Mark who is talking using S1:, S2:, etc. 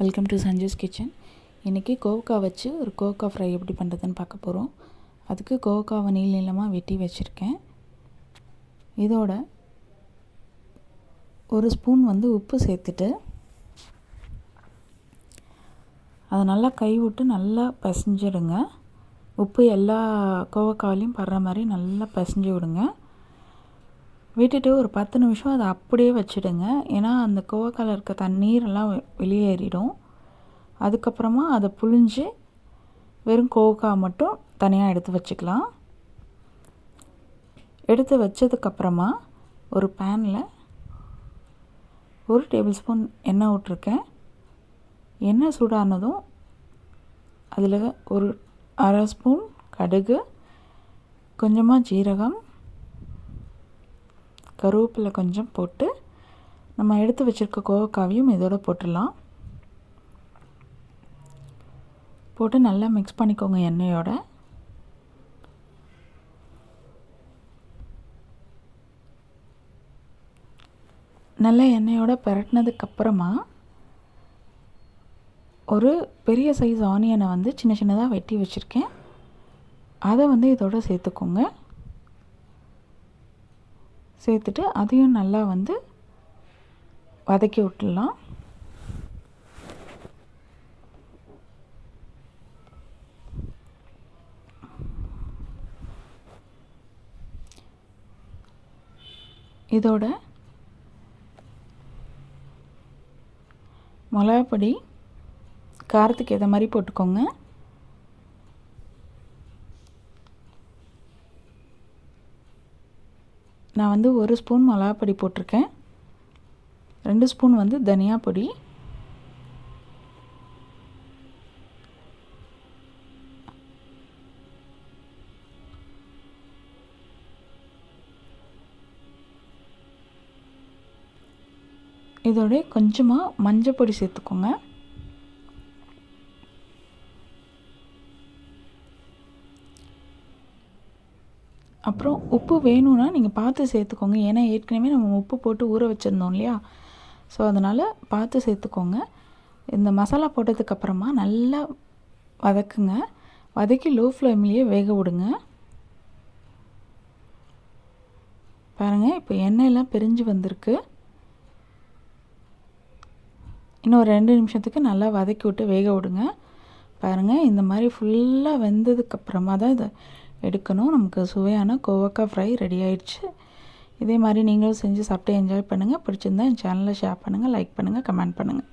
S1: Welcome to Sanju's kitchen. இன்றைக்கி கோவக்காய் வச்சு ஒரு கோவக்காய் ஃப்ரை எப்படி பண்ணுறதுன்னு பார்க்க போகிறோம். அதுக்கு கோவக்காவை நீளமாக வெட்டி வச்சுருக்கேன். இதோட ஒரு ஸ்பூன் உப்பு சேர்த்துட்டு அதை நல்லா கை விட்டு நல்லா பிசைஞ்சிடுங்க. உப்பு எல்லா கோவக்காயிலையும் படுற மாதிரி நல்லா பிசைஞ்சு விடுங்க. விட்டுட்டு ஒரு 10 நிமிஷம் அதை அப்படியே வச்சுடுங்க. ஏன்னா அந்த கோவக்காயில் இருக்க தண்ணீரெல்லாம் வெளியேறிடும். அதுக்கப்புறமா அதை புழிஞ்சு வெறும் கோவக்காய் மட்டும் தனியாக எடுத்து வச்சுக்கலாம். எடுத்து வச்சதுக்கப்புறமா ஒரு பேனில் 1 டேபிள் ஸ்பூன் எண்ணெய் விட்ருக்கேன். எண்ணெய் சூடானதும் அதில் ஒரு 1/2 ஸ்பூன் கடுகு, கொஞ்சமாக ஜீரகம், கருவேப்பிலை கொஞ்சம் போட்டு நம்ம எடுத்து வச்சுருக்க கோவக்காவையும் இதோட போட்டுடலாம். போட்டு நல்லா மிக்ஸ் பண்ணிக்கோங்க எண்ணெயோட. நல்லா எண்ணெயோட பிரட்டினதுக்கப்புறமா ஒரு பெரிய சைஸ் ஆனியனை சின்ன சின்னதாக வெட்டி வச்சுருக்கேன். அதை இதோட சேர்த்துக்கோங்க. சேர்த்துட்டு அதையும் நல்லா வதக்கி விட்டுடலாம். இதோட மிளகாப்பொடி காரத்துக்கு ஏற்ற மாதிரி போட்டுக்கோங்க. நான் 1 ஸ்பூன் மிளகாப்பொடி போட்டிருக்கேன். 2 ஸ்பூன் தனியா பொடி, இதோட கொஞ்சமாக மஞ்சள் பொடி சேர்த்துக்கோங்க. அப்புறம் உப்பு வேணும்னா நீங்கள் பார்த்து சேர்த்துக்கோங்க. ஏன்னா ஏற்கனவே நம்ம உப்பு போட்டு ஊற வச்சுருந்தோம் இல்லையா, ஸோ அதனால் பார்த்து சேர்த்துக்கோங்க. இந்த மசாலா போட்டதுக்கப்புறமா நல்லா வதக்குங்க. வதக்கி லோ ஃப்ளேம்லேயே வேக விடுங்க. பாருங்கள், இப்போ எண்ணெயெல்லாம் பிரிஞ்சு வந்திருக்கு. இன்னும் ஒரு 2 நிமிஷத்துக்கு நல்லா வதக்கி விட்டு வேக விடுங்க. பாருங்கள், இந்த மாதிரி ஃபுல்லாக வெந்ததுக்கப்புறமா தான் இதை எடுக்கணும். நமக்கு சுவையான கோவக்காய் ஃப்ரை ரெடி ஆயிடுச்சு. இதே மாதிரி நீங்களும் செஞ்சு சாப்பிட்டு என்ஜாய் பண்ணுங்கள். பிடிச்சிருந்தா என் சேனலை ஷேர் பண்ணுங்கள், லைக் பண்ணுங்கள், கமெண்ட் பண்ணுங்கள்.